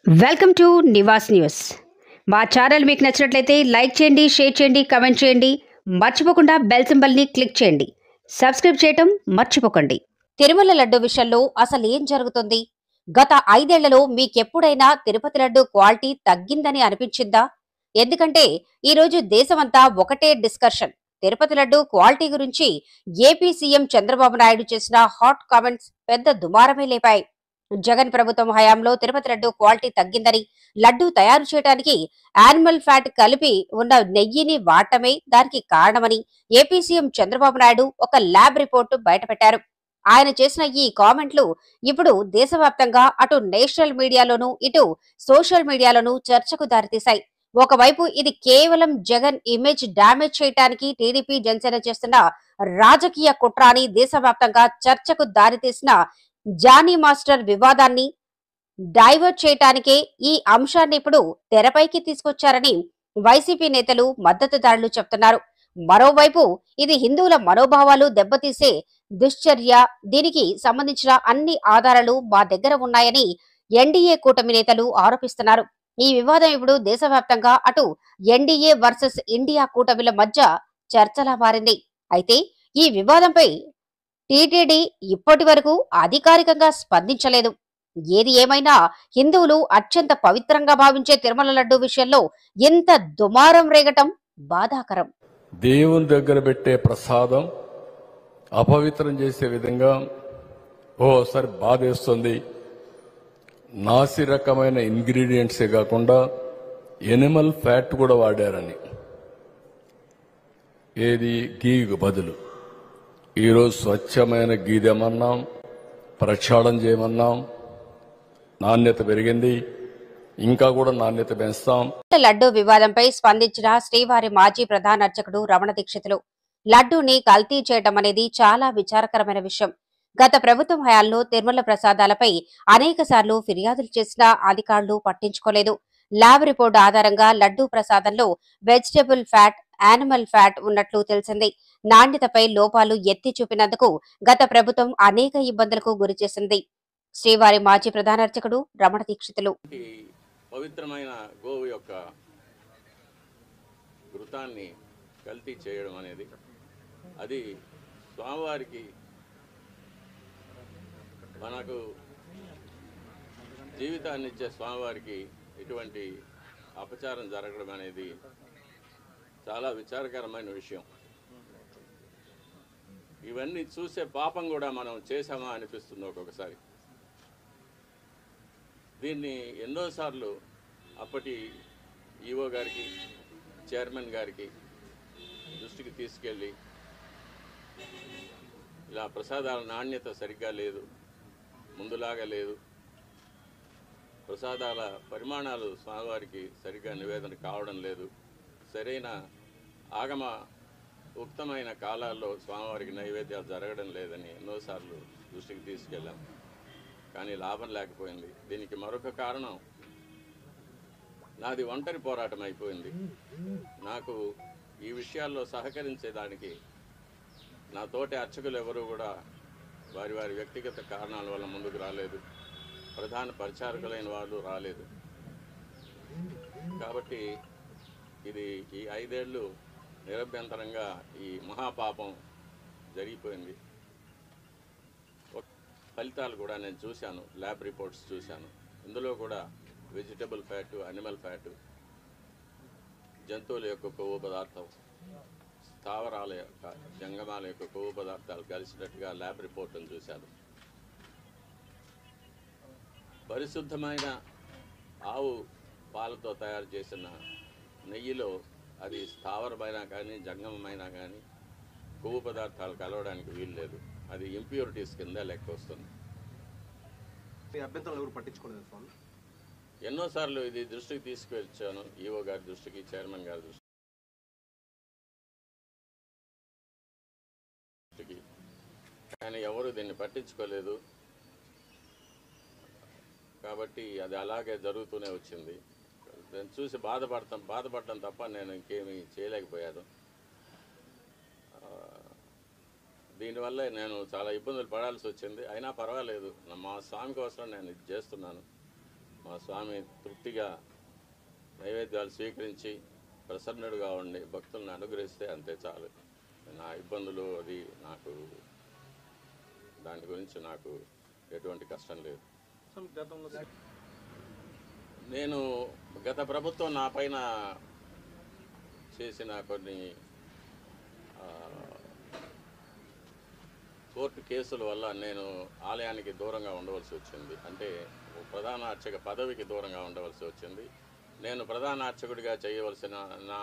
Welcome to Nivas news. మా channel మీకు నచ్చినట్లయితే లైక్ చేయండి, షేర్ చేయండి, కామెంట్ చేయండి. మర్చిపోకుండా బెల్ సింబల్ని క్లిక్ చేయండి. సబ్స్క్రైబ్ చేయటం మర్చిపోకండి. తిరుమల లడ్డు విషయంలో అసలు ఏం జరుగుతుంది? గత 5 ఏళ్లలో మీకెప్పుడైనా తిరుపతి లడ్డు క్వాలిటీ తగ్గిందని అనిపించిందా? ఎందుకంటే ఈరోజు దేశమంతా ఒకటే డిస్కషన్. తిరుపతి లడ్డు క్వాలిటీ గురించి ఏపీ సీఎం చంద్రబాబు నాయుడు చేసిన హాట్ కామెంట్స్ పెద్ద దుమారమే లేపాయి. జగన్ ప్రభుత్వం హయాంలో తిరుపతి లడ్డు క్వాలిటీ తగ్గిందని, లడ్డు తయారు చేయడానికి యానిమల్ ఫ్యాట్ కలిపి ఉన్న నెయ్యిని వాడటమే దానికి కారణమని ఏపీ సీఎం చంద్రబాబు నాయుడు ఒక ల్యాబ్ రిపోర్టు బయటపెట్టారు. ఆయన చేసిన ఈ కామెంట్లు ఇప్పుడు దేశవ్యాప్తంగా అటు నేషనల్ మీడియాలోనూ ఇటు సోషల్ మీడియాలోనూ చర్చకు దారితీశాయి. ఒకవైపు ఇది కేవలం జగన్ ఇమేజ్ డ్యామేజ్ చేయడానికి టీడీపీ జనసేన చేస్తున్న రాజకీయ కుట్ర అని దేశవ్యాప్తంగా చర్చకు దారితీసిన జానీ మాస్టర్ వివాదాన్ని డైవర్ట్ చేయటానికే ఈ అంశాన్ని ఇప్పుడు తెరపైకి తీసుకొచ్చారని వైసీపీ నేతలు, మద్దతుదారులు చెప్తున్నారు. మరోవైపు ఇది హిందువుల మనోభావాలు దెబ్బతీసే దుశ్చర్య. దీనికి సంబంధించిన అన్ని ఆధారాలు మా దగ్గర ఉన్నాయని ఎన్డీఏ కూటమి నేతలు ఆరోపిస్తున్నారు. ఈ వివాదం ఇప్పుడు దేశవ్యాప్తంగా అటు ఎన్డీఏ వర్సెస్ ఇండియా కూటమిల మధ్య చర్చలా మారింది. అయితే ఈ వివాదంపై టీటీడీ ఇప్పటి వరకు అధికారికంగా స్పందించలేదు. ఏది ఏమైనా హిందువులు అత్యంత పవిత్రంగా భావించే తిరుమల లడ్డు విషయంలో ఎంత దుమారం రేగటం బాధాకరం. దేవుని దగ్గర పెట్టే ప్రసాదం అపవిత్రం చేసే విధంగా ఓసారి బాధేస్తుంది. నాసి రకమైన ఇంగ్రీడియంట్సే కాకుండా ఎనిమల్ ఫ్యాట్ కూడా వాడారని, ఏది గీకు బదులు. ఈరోజు స్వచ్ఛమైన గీదెమన్నాం, ప్రక్షాళన చేయమన్నాం. నాణ్యత పెరిగింది, ఇంకా కూడా నాణ్యత పెంచుతాం. లడ్డూ వివాదంపై స్పందించిన శ్రీవారి మాజీ ప్రధాన అర్చకుడు రమణ దీక్షితులు, లడ్డూని కల్తీ చేయడం అనేది చాలా విచారకరమైన విషయం. గత ప్రభుత్వం హయాంలో తిరుమల ప్రసాదాలపై అనేక సార్లు ఫిర్యాదులు చేసినా అధికారులు పట్టించుకోలేదు. ల్యాబ్ రిపోర్టు ఆధారంగా లడ్డూ ప్రసాదంలో వెజిటబుల్ ఫ్యాట్, యానిమల్ ఫ్యాట్ ఉన్నట్లు తెలిసింది. నాణ్యతపై లోపాలు ఎత్తి చూపినందుకు గత ప్రభుత్వం అనేక ఇబ్బందులకు గురిచేసింది. శ్రీవారి మాజీ ప్రధాన అర్చకుడు రమణ దీక్షితులు, పవిత్రమైన గోవు యొక్క ఘృతాన్ని కల్తీ చేయడం అనేది అది స్వామివారికి, మనకు జీవితాన్ని ఇచ్చే స్వామివారికి ఇటువంటి అపచారం జరగడం అనేది చాలా విచారకరమైన విషయం. ఇవన్నీ చూసే పాపం కూడా మనం చేశామా అనిపిస్తుంది ఒక్కొక్కసారి. దీన్ని ఎన్నోసార్లు అప్పటి ఈవో గారికి, చైర్మన్ గారికి దృష్టికి తీసుకెళ్ళి ఇలా ప్రసాదాల నాణ్యత సరిగ్గా లేదు, ముందులాగా లేదు, ప్రసాదాల పరిమాణాలు స్వామివారికి సరిగ్గా నివేదన కావడం లేదు, సరైన ఆగమ ఉక్తమైన కాలాల్లో స్వామివారికి నైవేద్యాలు జరగడం లేదని ఎన్నోసార్లు దృష్టికి తీసుకెళ్ళాం. కానీ లాభం లేకపోయింది. దీనికి మరొక కారణం, నాది ఒంటరి పోరాటం అయిపోయింది. నాకు ఈ విషయాల్లో సహకరించేదానికి నా తోటి అర్చకులు ఎవరూ కూడా వారి వారి వ్యక్తిగత కారణాల వల్ల ముందుకు రాలేదు. ప్రధాన పరిచారకులైన వాళ్ళు రాలేదు. కాబట్టి ఇది ఈ 5 ఏళ్ళు నిరభ్యంతరంగా ఈ మహాపాపం జరిగిపోయింది. ఫలితాలు కూడా నేను చూశాను, ల్యాబ్ రిపోర్ట్స్ చూశాను. ఇందులో కూడా వెజిటబుల్ ఫ్యాటు, అనిమల్ ఫ్యాటు, జంతువుల యొక్క కొవ్వు పదార్థం, స్థావరాల యొక్క, జంగమాల యొక్క కొవ్వు పదార్థాలు కలిసినట్టుగా ల్యాబ్ రిపోర్ట్ను చూశాను. పరిశుద్ధమైన ఆవు పాలతో తయారు చేసిన నెయ్యిలో అది స్థావరమైనా కానీ జంగమమైనా కానీ కొవ్వు పదార్థాలు కలవడానికి వీలు లేదు. అది ఇంప్యూరిటీస్ కింద లెక్క వస్తుంది. ఎన్నోసార్లు ఇది దృష్టికి తీసుకొచ్చాను, ఈవో గారి దృష్టికి, చైర్మన్ గారి దృష్టికి, కానీ ఎవరు దీన్ని పట్టించుకోలేదు. కాబట్టి అది అలాగే జరుగుతూనే వచ్చింది. నేను చూసి బాధపడటం తప్ప నేను ఇంకేమీ చేయలేకపోయాను. దీనివల్ల నేను చాలా ఇబ్బందులు పడాల్సి వచ్చింది. అయినా పర్వాలేదు, మా స్వామి కోసం నేను ఇది చేస్తున్నాను. మా స్వామి తృప్తిగా నైవేద్యాలు స్వీకరించి ప్రసన్నుడుగా ఉండి భక్తులను అనుగ్రహిస్తే అంతే చాలు. నా ఇబ్బందులు అది నాకు దాని గురించి నాకు ఎటువంటి కష్టం లేదు. నేను గత ప్రభుత్వం నా పైన చేసిన కొన్ని కోర్టు కేసుల వల్ల నేను ఆలయానికి దూరంగా ఉండవలసి వచ్చింది. అంటే ప్రధాన అర్చక పదవికి దూరంగా ఉండవలసి వచ్చింది. నేను ప్రధాన అర్చకుడిగా చేయవలసిన నా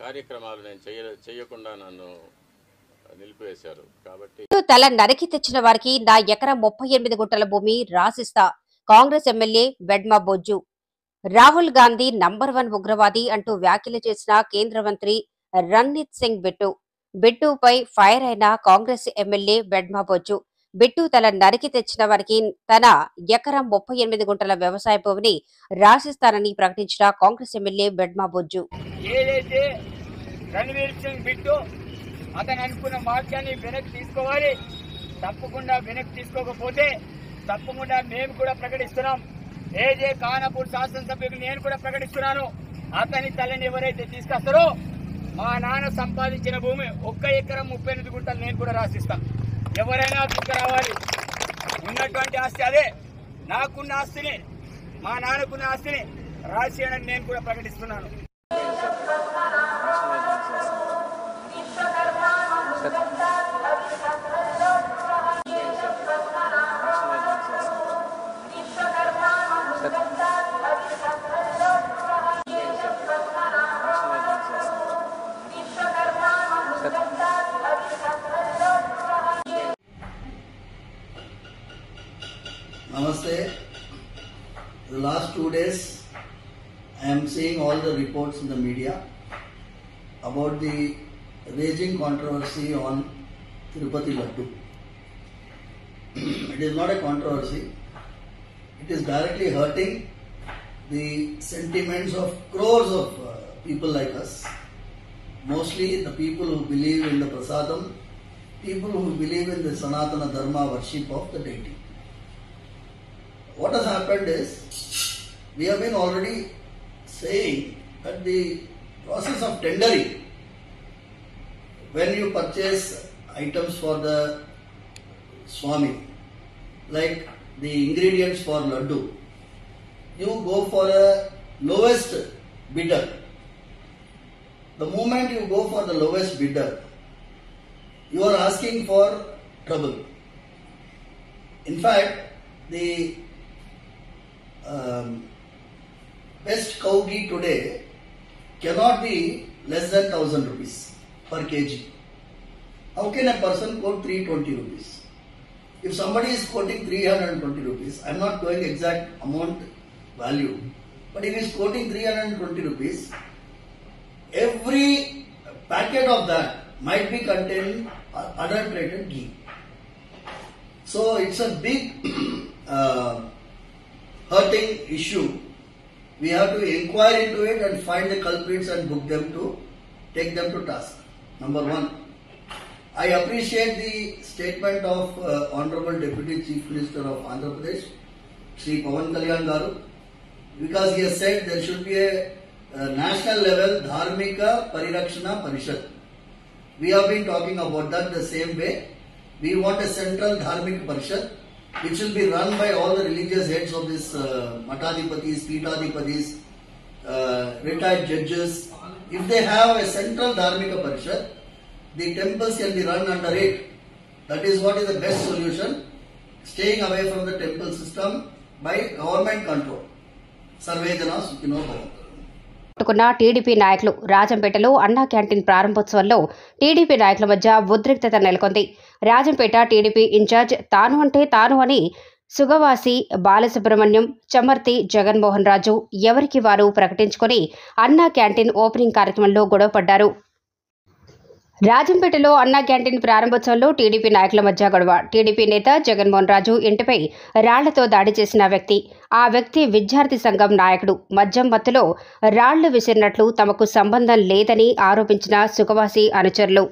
కార్యక్రమాలు నేను చేయకుండా నన్ను నిలిపివేశారు. కాబట్టి తల నరికి తెచ్చిన వారికి నా ఎకరం 38 గుంటల భూమి రాసిస్తా. కాంగ్రెస్ ఎమ్మెల్యే వెడ్మా బొజ్జు. రాహుల్ గాంధీ నంబర్ 1 ఉగ్రవాది అంటూ వ్యాఖ్యలు చేసిన కేంద్ర మంత్రి రణ్దీప్ సింగ్ బిట్టుపై ఫైర్ అయిన కాంగ్రెస్ ఎమ్మెల్యే వెడ్మా బొజ్జు. బిట్టు తల నరికి తెచ్చిన వారికి తన ఎకరం 38 గుంటల వ్యవసాయ భూమిని రాసిస్తానని ప్రకటించిన కాంగ్రెస్ ఎమ్మెల్యే వెడ్మా బొజ్జు. ఏదైతే రణ్వీర్ సింగ్ బిట్టు అతను అనుకున్న వాక్యాన్ని వెనక్కి తీసుకోవాలి. తప్పకుండా వెనక్కి తీసుకోకపోతే తప్పకుండా మేము కూడా ప్రకటిస్తున్నాం. ఏజే ఖానాపూర్ శాసనసభ్యులు నేను కూడా ప్రకటిస్తున్నాను. అతని తల్లిని ఎవరైతే తీసుకొస్తారో మా నాన్న సంపాదించిన భూమి 1 ఎకరం 38 గుంటలు నేను కూడా రాసిస్తాను. ఎవరైనా తీసుకురావాలి. ఉన్నటువంటి ఆస్తి అదే. నాకున్న ఆస్తిని మా నాన్నకున్న ఆస్తిని రాసియని నేను కూడా ప్రకటిస్తున్నాను. Namaste. The last 2 days I am seeing all the reports in the media about the raging controversy on Tirupati Laddu. It is not a controversy. It is directly hurting the sentiments of crores of people like us. Mostly the people who believe in the prasadam, people who believe in the Sanatana Dharma worship of the deity. What has happened is, we have been already saying that the process of tendering, when you purchase items for the Swami, like the ingredients for Laddu, you go for a lowest bidder. The moment you go for the lowest bidder, you are asking for trouble. In fact, the best cow ghee today cannot be less than 1000 rupees per kg. How can a person quote 320 rupees? If somebody is quoting 320 rupees, I am not going exact amount value, but if he is quoting 320 rupees, every packet of that might be containing adulterated ghee. So it's a big hurting issue. We have to inquire into it and find the culprits and book them to take them to task. Number 1. I appreciate the statement of Honorable Deputy Chief Minister of Andhra Pradesh, Shri Pawan Kalyan Garu, because he has said there should be a national level Dharmika Parirakshana Parishad. We have been talking about that the same way. We want a central Dharmika Parishad which will be run by all the religious heads of this Matadipatis, Pitadipatis, retired judges. If they have a central Dharmika Parishad, the temples can be run under it. That is what is the best solution. Staying away from the temple system by government control. Sarvejana Sukhino Bhavantu. TDP నాయకులు రాజంపేటలో అన్నా canteen ప్రారంభోత్సవంలో TDP నాయకుల మధ్య ఉద్రిక్తత నెలకొంది. Rajampet TDP incharge తాను అంటే తాను అని సుగవాసి బాలసుబ్రహ్మణ్యం, చమర్తి జగన్మోహన్ రాజు ఎవరికి వారు ప్రకటించుకొని అన్నా క్యాంటీన్ ఓపెనింగ్ కార్యక్రమంలో గొడవపడ్డారు. రాజంపేటలో అన్నా క్యాంటీన్ ప్రారంభోత్సవంలో టీడీపీ నాయకుల మధ్య గొడవ. టీడీపీ నేత జగన్మోహన్ రాజు ఇంటిపై రాళ్లతో దాడి చేసిన వ్యక్తి, ఆ వ్యక్తి విద్యార్థి సంఘం నాయకుడు మద్యం మత్తులో రాళ్లు విసిరినట్లు తమకు సంబంధం లేదని ఆరోపించిన సుగవాసి అనుచరులు.